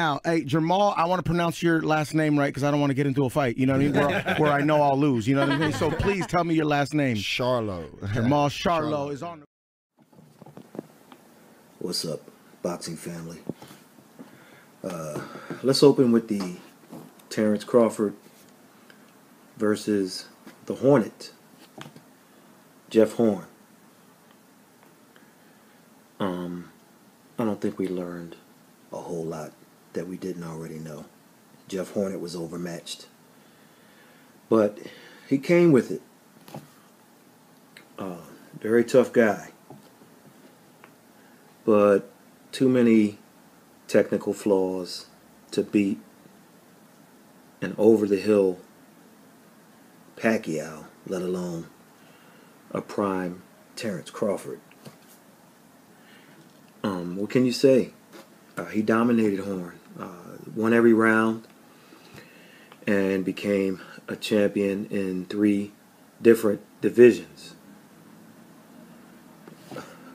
Now, hey, Jamal, I want to pronounce your last name right because I don't want to get into a fight, you know what I mean, where I know I'll lose, you know what I mean? So please tell me your last name. Charlo. Jamal Charlo is on. What's up, boxing family? Let's open with the Terrence Crawford versus the Hornet, Jeff Horn. I don't think we learned a whole lot that we didn't already know. Jeff Hornet was overmatched, but he came with it. Very tough guy, but too many technical flaws to beat an over-the-hill Pacquiao, let alone a prime Terrence Crawford. What can you say? He dominated Horn, won every round, and became a champion in 3 different divisions.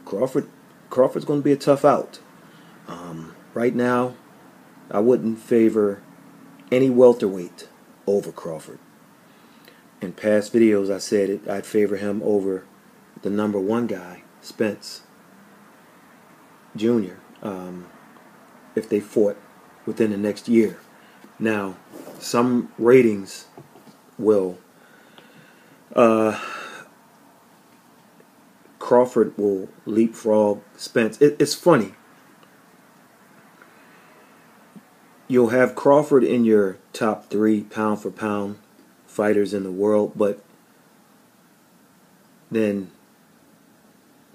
Crawford's going to be a tough out. Right now, I wouldn't favor any welterweight over Crawford. In past videos, I said I'd favor him over the #1 guy, Spence Jr., if they fought within the next year. Now, some ratings will Crawford will leapfrog Spence. It's funny. You'll have Crawford in your top 3 pound-for-pound fighters in the world, but then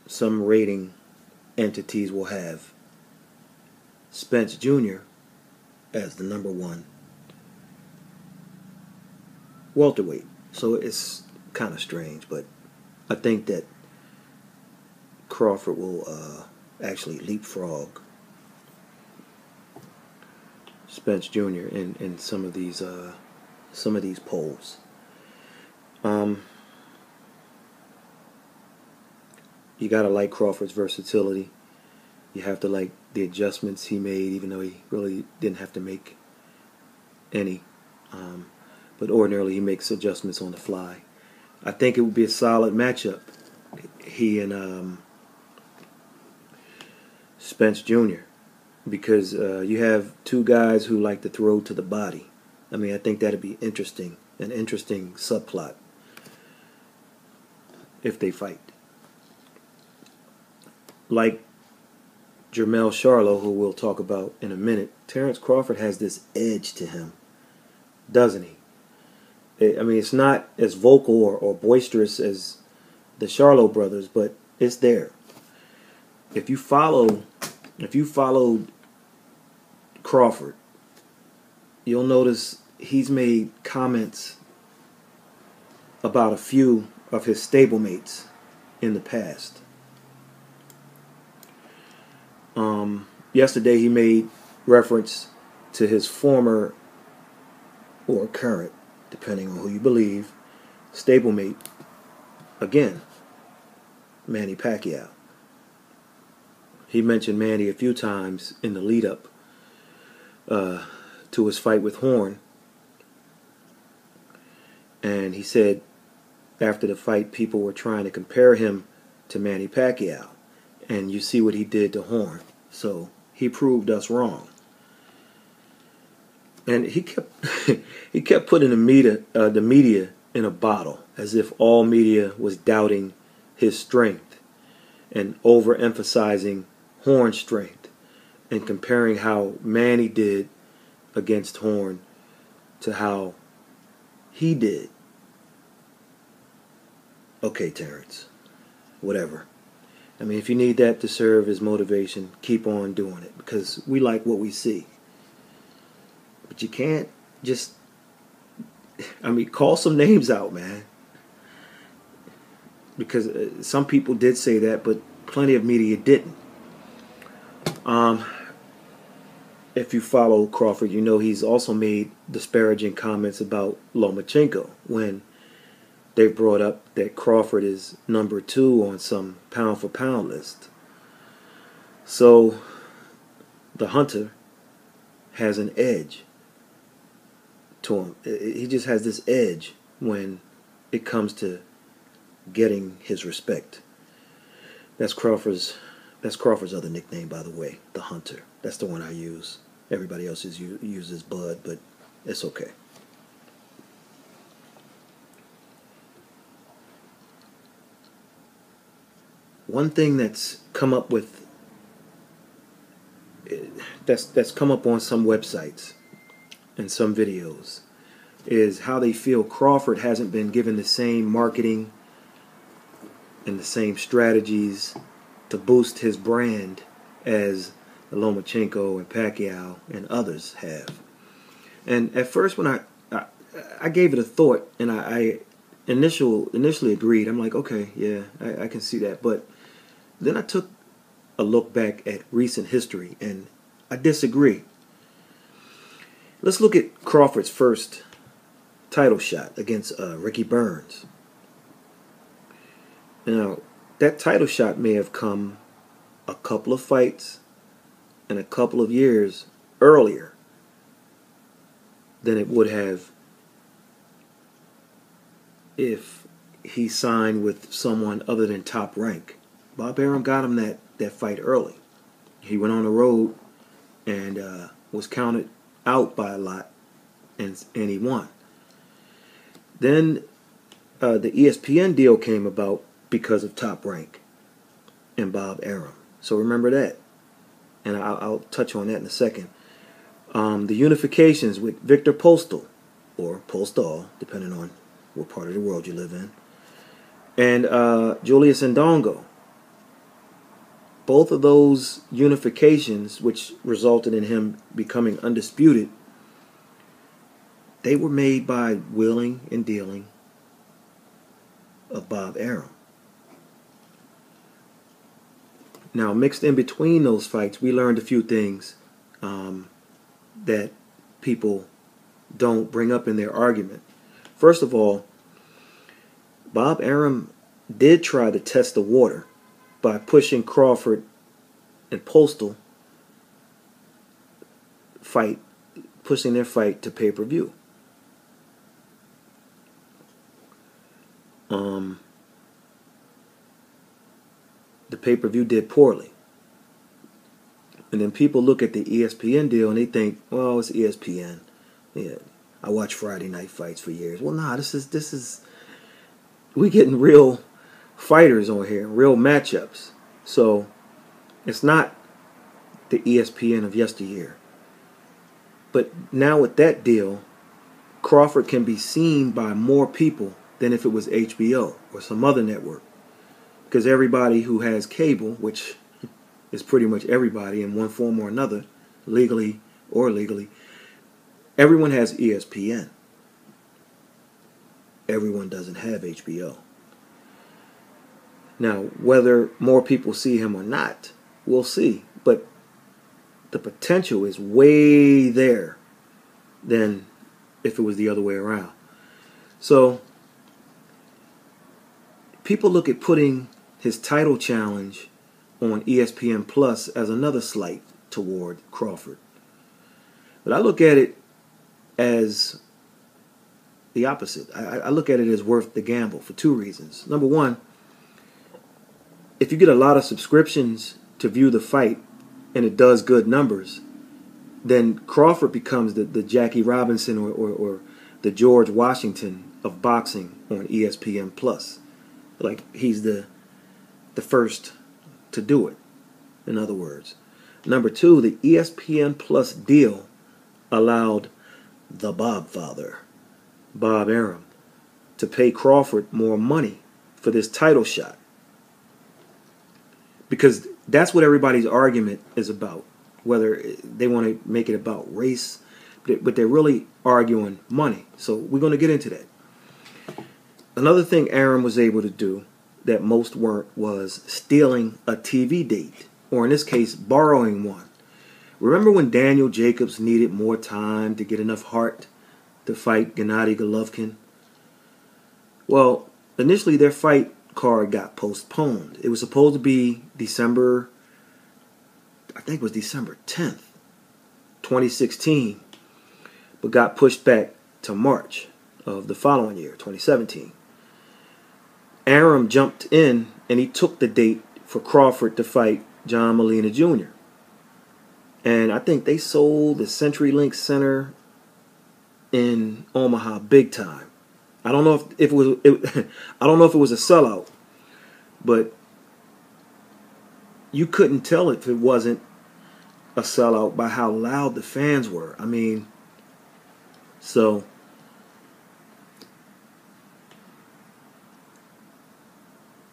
some rating entities will have Spence Jr. as the #1 welterweight. So it's kind of strange, but I think that Crawford will actually leapfrog Spence Jr. in some of these polls. You gotta like Crawford's versatility. You have to like the adjustments he made, even though he really didn't have to make any. But ordinarily he makes adjustments on the fly. I think it would be a solid matchup. He and Spence Jr. Because you have 2 guys who like to throw to the body. I mean, I think that'd be interesting, an interesting subplot if they fight. Like Jamel Charlo, who we'll talk about in a minute, Terrence Crawford has this edge to him, doesn't he? I mean, it's not as vocal or boisterous as the Charlo brothers, but it's there. If you followed Crawford, you'll notice he's made comments about a few of his stablemates in the past. Yesterday he made reference to his former, or current, depending on who you believe, stablemate, again, Manny Pacquiao. He mentioned Manny a few times in the lead-up to his fight with Horn. And he said after the fight people were trying to compare him to Manny Pacquiao. And you see what he did to Horn. So he proved us wrong. And he kept putting the media in a bottle, as if all media was doubting his strength and overemphasizing Horn's strength and comparing how Manny did against Horn to how he did. Okay, Terrence, whatever. I mean, if you need that to serve as motivation, keep on doing it, because we like what we see. But you can't just, I mean, call some names out, man. Because some people did say that, but plenty of media didn't. If you follow Crawford, you know he's also made disparaging comments about Lomachenko when they brought up that Crawford is #2 on some pound-for-pound list. So the hunter has an edge to him. He just has this edge when it comes to getting his respect. That's Crawford's other nickname, by the way, the Hunter. That's the one I use. Everybody else uses Bud, but it's okay. One thing that's come up with that's come up on some websites and some videos is how they feel Crawford hasn't been given the same marketing and the same strategies to boost his brand as Lomachenko and Pacquiao and others have. And at first, when I gave it a thought, and I initially agreed. I'm like, okay, yeah, I can see that. But then I took a look back at recent history, and I disagree. Let's look at Crawford's first title shot against Ricky Burns. Now, that title shot may have come a couple of fights and a couple of years earlier than it would have if he signed with someone other than Top Rank. Bob Arum got him that fight early. He went on the road and was counted out by a lot, and he won. Then the ESPN deal came about because of Top Rank and Bob Arum. So remember that. And I'll touch on that in a second. The unifications with Victor Postal, or Postal, depending on what part of the world you live in, and Julius Ndongo. Both of those unifications, which resulted in him becoming undisputed, they were made by willing and dealing of Bob Arum. Now, mixed in between those fights, we learned a few things that people don't bring up in their argument. First of all, Bob Arum did try to test the water by pushing Crawford and Postal pushing their fight to pay-per-view. The pay-per-view did poorly. And then people look at the ESPN deal and they think, well, it's ESPN. Yeah, I watch Friday night fights for years. Well, nah, this is we getting real fighters on here, real matchups. So it's not the ESPN of yesteryear. But now with that deal, Crawford can be seen by more people than if it was HBO or some other network. Because everybody who has cable, which is pretty much everybody in one form or another, legally or illegally, everyone has ESPN. Everyone doesn't have HBO. Now, whether more people see him or not, we'll see. But the potential is way there than if it was the other way around. So, people look at putting his title challenge on ESPN Plus as another slight toward Crawford. But I look at it as the opposite. I look at it as worth the gamble for two reasons. Number one, if you get a lot of subscriptions to view the fight and it does good numbers, then Crawford becomes the Jackie Robinson or the George Washington of boxing on ESPN Plus. Like he's the first to do it, in other words. Number two, the ESPN Plus deal allowed the Bobfather, Bob Arum, to pay Crawford more money for this title shot. Because that's what everybody's argument is about. Whether they want to make it about race, but they're really arguing money. So we're going to get into that. Another thing Arum was able to do that most weren't was stealing a TV date, or in this case, borrowing one. Remember when Daniel Jacobs needed more time to get enough heart to fight Gennady Golovkin? Well, initially their fight card got postponed. It was supposed to be December, I think it was December 10th. 2016, but got pushed back to March of the following year, 2017. Arum jumped in and he took the date for Crawford to fight John Molina Jr. And I think they sold the CenturyLink Center in Omaha big time. I don't know if it was I don't know if it was a sellout, but you couldn't tell if it wasn't a sellout by how loud the fans were. I mean, so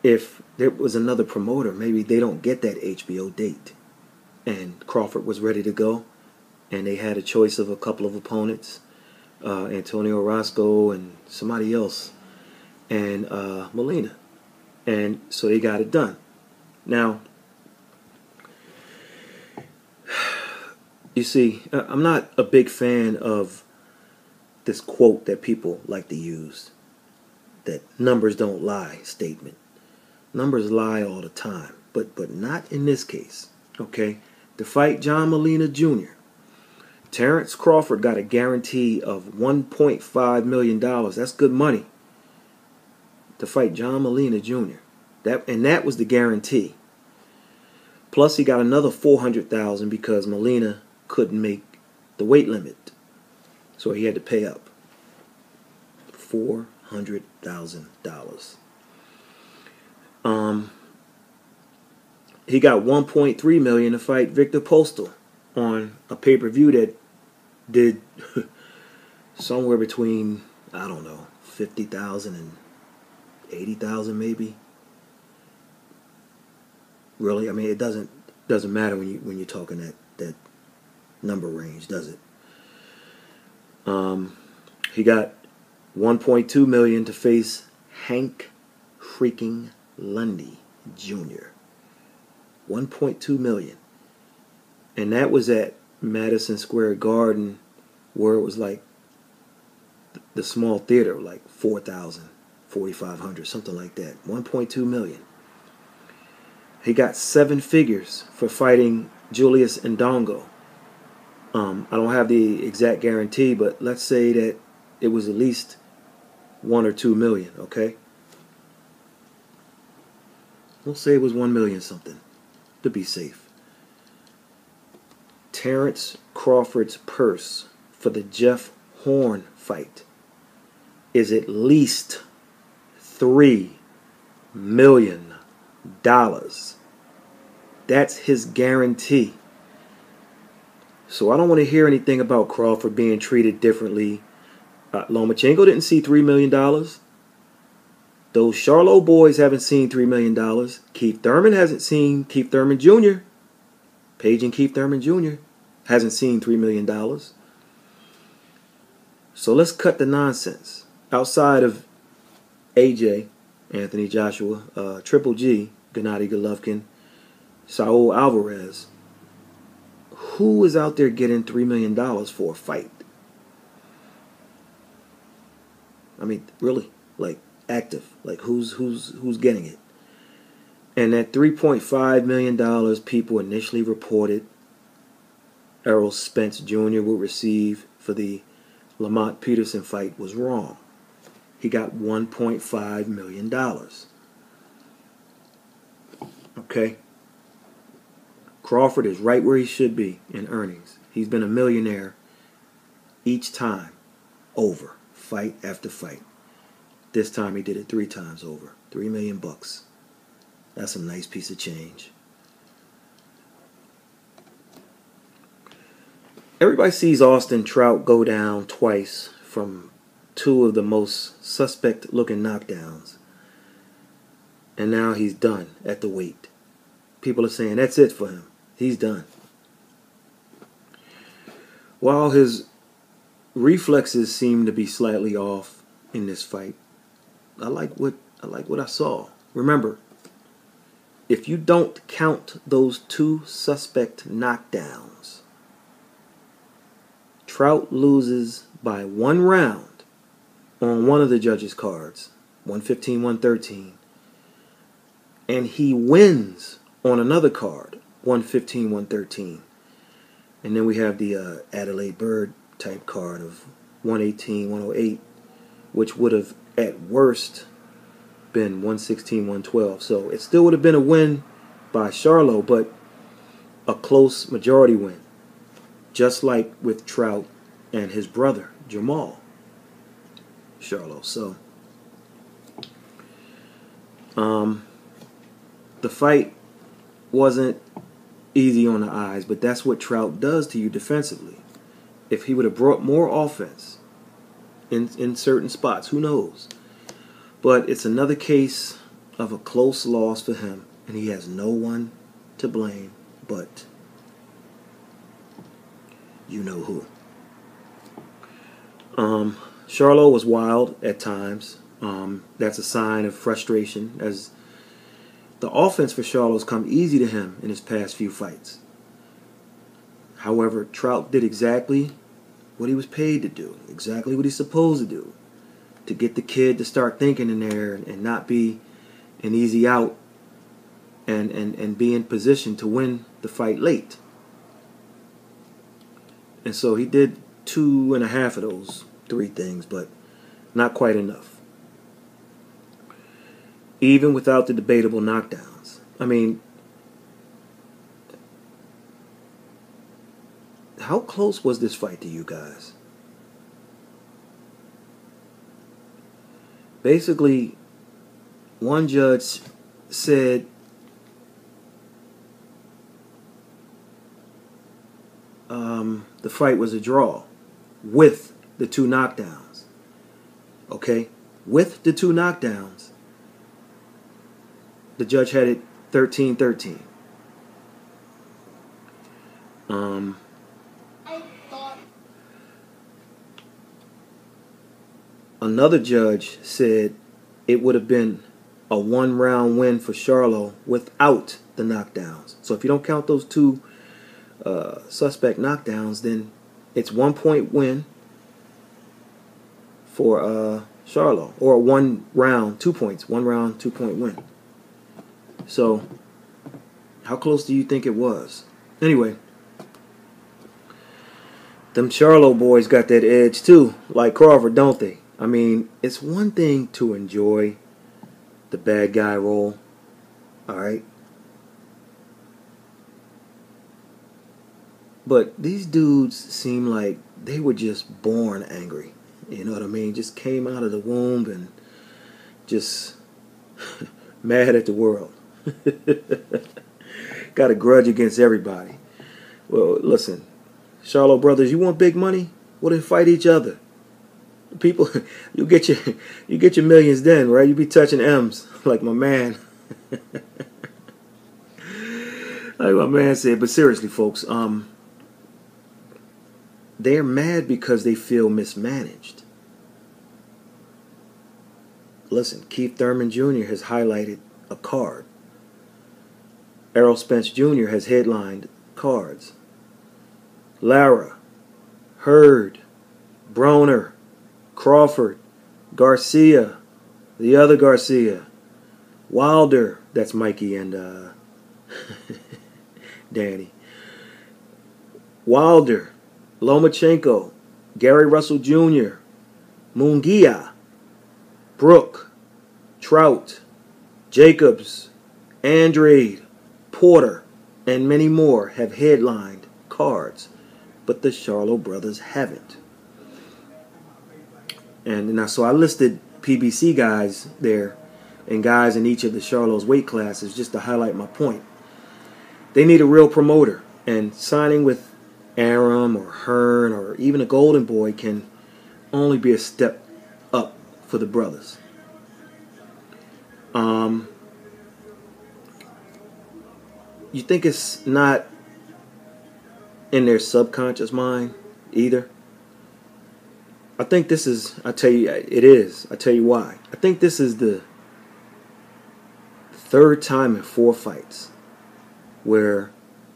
if there was another promoter, maybe they don't get that HBO date. And Crawford was ready to go, and they had a choice of a couple of opponents, Antonio Orozco and somebody else, and Molina. And so they got it done. Now, you see, I'm not a big fan of this quote that people like to use, that numbers don't lie statement. Numbers lie all the time, but not in this case, okay? To fight John Molina Jr., Terrence Crawford got a guarantee of $1.5 million. That's good money. To fight John Molina Jr. That was the guarantee. Plus he got another $400,000 because Molina couldn't make the weight limit. So he had to pay up $400,000. He got $1.3 million to fight Victor Postal on a pay-per-view that did somewhere between, I don't know, 50,000 and 80,000 maybe. Really, I mean, it doesn't matter when you're talking that number range, does it? He got $1.2 million to face Hank freaking Lundy Jr. $1.2 million. And that was at Madison Square Garden, where it was like the small theater, like 4,000, 4,500, something like that. $1.2 million. He got 7 figures for fighting Julius Ndongo. I don't have the exact guarantee, but let's say that it was at least 1 or 2 million, okay? We'll say it was 1 million something, to be safe. Terrence Crawford's purse for the Jeff Horn fight is at least $3 million. That's his guarantee. So I don't want to hear anything about Crawford being treated differently. Lomachenko didn't see $3 million. Those Charlo boys haven't seen $3 million. Keith Thurman hasn't seen, Keith Thurman Jr., Page and Keith Thurman Jr. hasn't seen $3 million. So let's cut the nonsense. Outside of AJ, Anthony Joshua, Triple G, Gennady Golovkin, Saul Alvarez, who is out there getting $3 million for a fight? I mean, really, like active, like who's getting it? And that $3.5 million people initially reported Errol Spence Jr. would receive for the Lamont Peterson fight was wrong. He got $1.5 million. Okay? Crawford is right where he should be in earnings. He's been a millionaire each time over, fight after fight. This time he did it 3 times over. $3 million bucks. That's a nice piece of change. Everybody sees Austin Trout go down twice from 2 of the most suspect looking knockdowns. And now he's done at the weight. People are saying that's it for him. He's done. While his reflexes seem to be slightly off in this fight, I like what I saw. Remember, if you don't count those 2 suspect knockdowns, Trout loses by 1 round on one of the judges' cards, 115-113, and he wins on another card, 115-113. And then we have the Adelaide Bird type card of 118, 108, which would have at worst been 116, 112. So it still would have been a win by Charlo, but a close majority win. Just like with Trout and his brother, Jamel Charlo. So the fight wasn't easy on the eyes, but that's what Trout does to you defensively. If he would have brought more offense in certain spots, who knows? But it's another case of a close loss for him, and he has no one to blame but you know who. Charlo was wild at times. That's a sign of frustration, as the offense for Charlo's come easy to him in his past few fights. However, Trout did exactly what he was paid to do, exactly what he's supposed to do, to get the kid to start thinking in there and not be an easy out and be in position to win the fight late. And so he did 2.5 of those 3 things, but not quite enough. Even without the debatable knockdowns. I mean, how close was this fight to you guys? Basically, one judge said the fight was a draw with the 2 knockdowns. Okay? With the 2 knockdowns, the judge had it 13-13. Another judge said it would have been a 1-round win for Charlo without the knockdowns. So if you don't count those 2 suspect knockdowns, then it's 1 point win for Charlo, or 1 round, 2 points, 1 round, 2 point win. So how close do you think it was? Anyway, them Charlo boys got that edge too, like Crawford, don't they? I mean, it's one thing to enjoy the bad guy role, all right? But these dudes seem like they were just born angry. You know what I mean? Just came out of the womb and just mad at the world. Got a grudge against everybody. Well, listen, Charlo brothers, you want big money? Well, then fight each other. People, you get your millions then, right? You be touching M's like my man. Like my man said. But seriously, folks, they're mad because they feel mismanaged. Listen, Keith Thurman Jr. has highlighted a card. Errol Spence Jr. has headlined cards. Lara, Hurd, Broner, Crawford, Garcia, the other Garcia, Wilder, that's Mikey and Danny, Wilder, Lomachenko, Gary Russell Jr., Munguia, Brook, Trout, Jacobs, Andrade, Porter, and many more have headlined cards, but the Charlo brothers haven't. And now, so I listed PBC guys there and guys in each of the Charlo's weight classes just to highlight my point. They need a real promoter, and signing with Aram or Hearn or even a Golden Boy can only be a step up for the brothers. You think it's not in their subconscious mind either? I think this is, I tell you, it is. I tell you why. I think this is the 3rd time in 4 fights where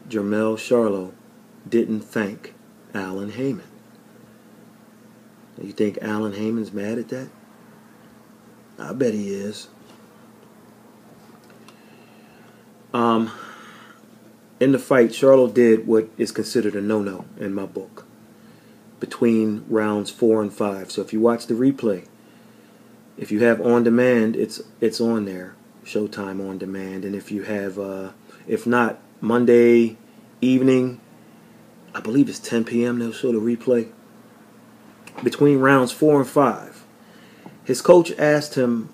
Jamel Charlo didn't thank Alan Heyman. You think Alan Heyman's mad at that? I bet he is. in the fight, Charlo did what is considered a no-no in my book between rounds 4 and 5. So if you watch the replay, if you have on demand, it's on there, Showtime on demand. And if you have, if not, Monday evening, I believe it's 10 p.m. they'll show the replay. Between rounds 4 and 5, his coach asked him,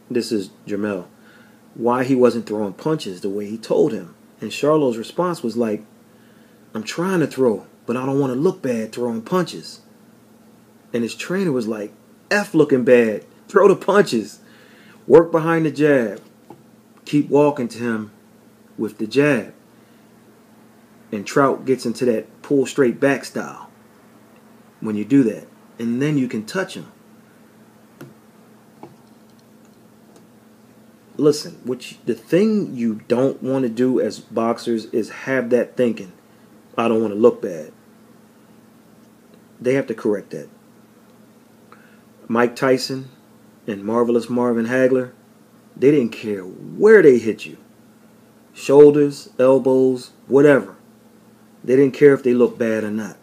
this is Jamel, why he wasn't throwing punches the way he told him. And Charlo's response was like, I'm trying to throw, but I don't want to look bad throwing punches. And his trainer was like, F looking bad, throw the punches, work behind the jab, keep walking to him with the jab. And Trout gets into that pull straight back style when you do that. And then you can touch him. Listen, the thing you don't want to do as boxers is have that thinking, I don't want to look bad. They have to correct that. Mike Tyson and Marvelous Marvin Hagler, they didn't care where they hit you. Shoulders, elbows, whatever. They didn't care if they looked bad or not.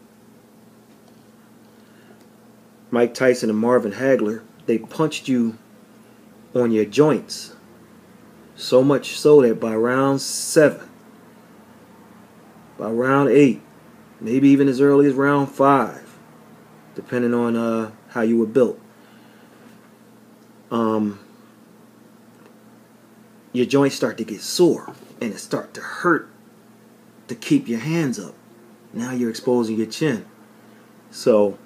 Mike Tyson and Marvin Hagler, they punched you on your joints. So much so that by round 7, by round 8, maybe even as early as round 5, depending on how you were built, your joints start to get sore and it start to hurt to keep your hands up. Now you're exposing your chin. So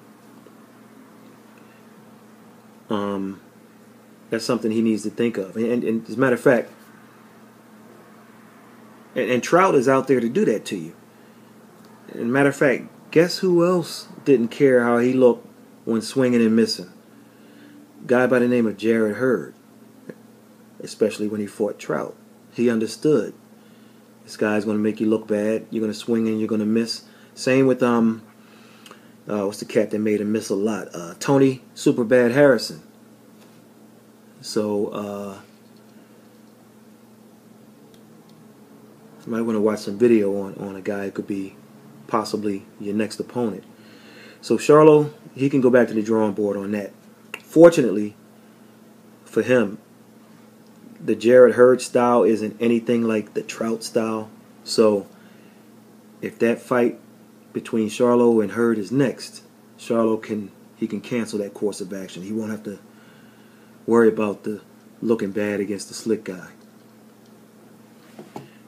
that's something he needs to think of. And as a matter of fact, and Trout is out there to do that to you. And matter of fact, guess who else didn't care how he looked when swinging and missing? A guy by the name of Jarrett Hurd. Especially when he fought Trout. He understood. This guy's going to make you look bad. You're going to swing and you're going to miss. Same with, what's the cat that made him miss a lot? Tony Superbad Harrison. So, you might want to watch some video on a guy who could be possibly your next opponent. So Charlo, he can go back to the drawing board on that. Fortunately for him, the Jarrett Hurd style isn't anything like the Trout style. So if that fight between Charlo and Hurd is next, Charlo can cancel that course of action. He won't have to worry about the looking bad against the slick guy.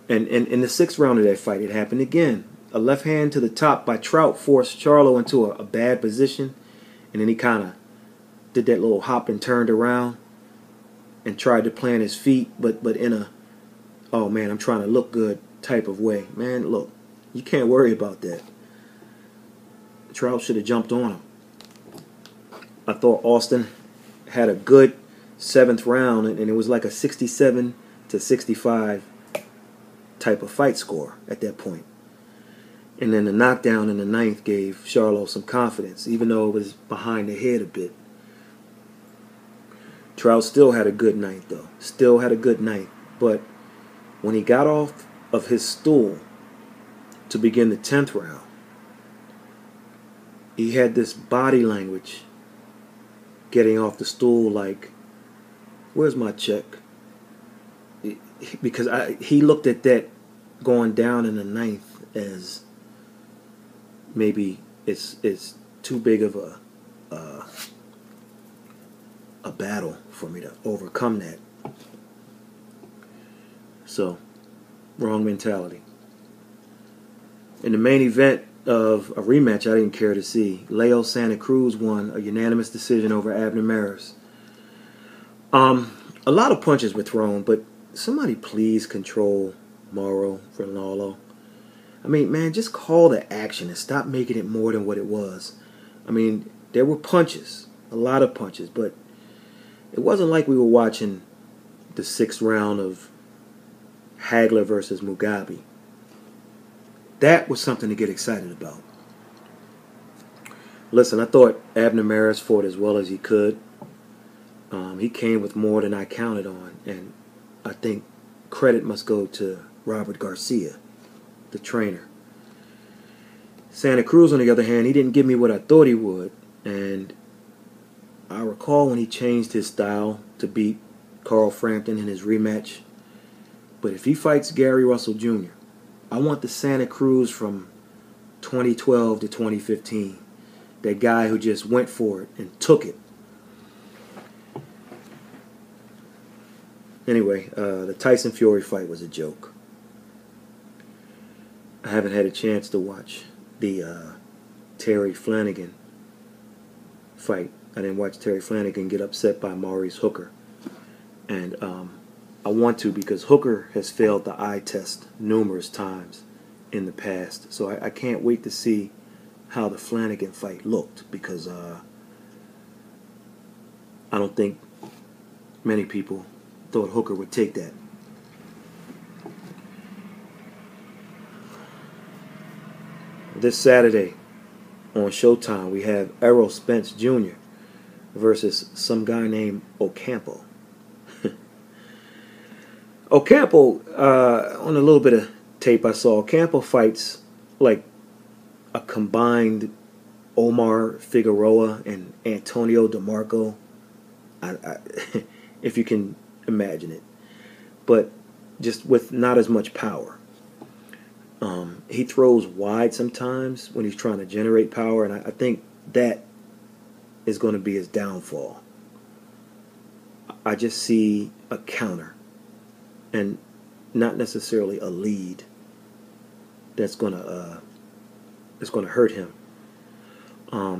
And in the 6th round of that fight, it happened again. A left hand to the top by Trout forced Charlo into a bad position. And then he kind of did that little hop and turned around and tried to plant his feet, but in a, oh man, I'm trying to look good type of way. Man, look, you can't worry about that. Trout should have jumped on him. I thought Austin had a good 7th round, and it was like a 67-65 type of fight score at that point. And then the knockdown in the 9th gave Charlo some confidence, even though it was behind the head a bit. Trout still had a good 9th, though. Still had a good 9th. But when he got off of his stool to begin the 10th round, he had this body language getting off the stool like, where's my check? Because he looked at that going down in the 9th as maybe it's too big of a battle for me to overcome that. So, wrong mentality. In the main event of a rematch I didn't care to see, Leo Santa Cruz won a unanimous decision over Abner Maris. A lot of punches were thrown, but somebody please control Mauro Ranallo. I mean, man, just call the action and stop making it more than what it was. I mean, there were punches, a lot of punches, but it wasn't like we were watching the 6th round of Hagler versus Mugabe. That was something to get excited about. Listen, I thought Abner Maris fought as well as he could. He came with more than I counted on, and I think credit must go to Robert Garcia, the trainer. Santa Cruz, on the other hand, he didn't give me what I thought he would. And I recall when he changed his style to beat Carl Frampton in his rematch. But if he fights Gary Russell Jr., I want the Santa Cruz from 2012 to 2015. That guy who just went for it and took it. Anyway, the Tyson Fury fight was a joke. I haven't had a chance to watch the Terry Flanagan fight. I didn't watch Terry Flanagan get upset by Maurice Hooker. And I want to, because Hooker has failed the eye test numerous times in the past. So I can't wait to see how the Flanagan fight looked, because I don't think many people thought Hooker would take that. This Saturday on Showtime, we have Errol Spence Jr. versus some guy named Ocampo. Ocampo, on a little bit of tape I saw, Ocampo fights like a combined Omar Figueroa and Antonio DeMarco, if you can imagine it, but just with not as much power. He throws wide sometimes when he's trying to generate power, and I think that is going to be his downfall. I just see a counter and not necessarily a lead that's going to hurt him.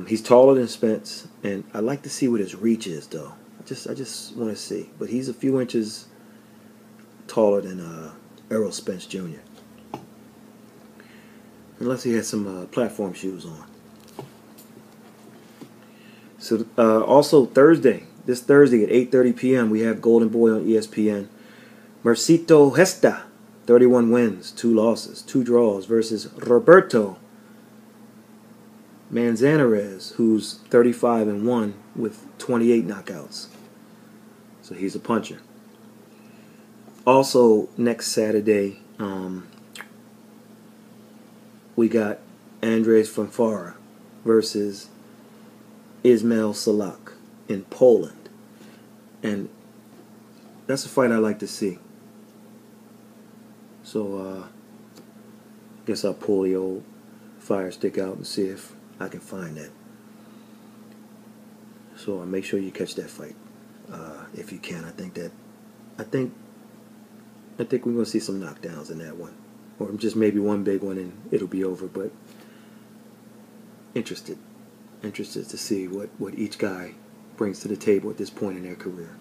He's taller than Spence, and I like to see what his reach is, though. I just want to see, but he's a few inches taller than Errol Spence Jr. Unless he has some platform shoes on. So also this Thursday at 8:30 p.m. we have Golden Boy on ESPN. Mercito Hesta, 31 wins, 2 losses, 2 draws, versus Roberto Manzanares, who's 35-1 with 28 knockouts. So he's a puncher. Also next Saturday, we got Andres Fanfara versus Ismail Salak in Poland. And that's a fight I like to see. So I guess I'll pull the old Fire Stick out and see if I can find that. So make sure you catch that fight if you can. I think we're gonna see some knockdowns in that one, or just maybe one big one and it'll be over. But interested to see what each guy brings to the table at this point in their career.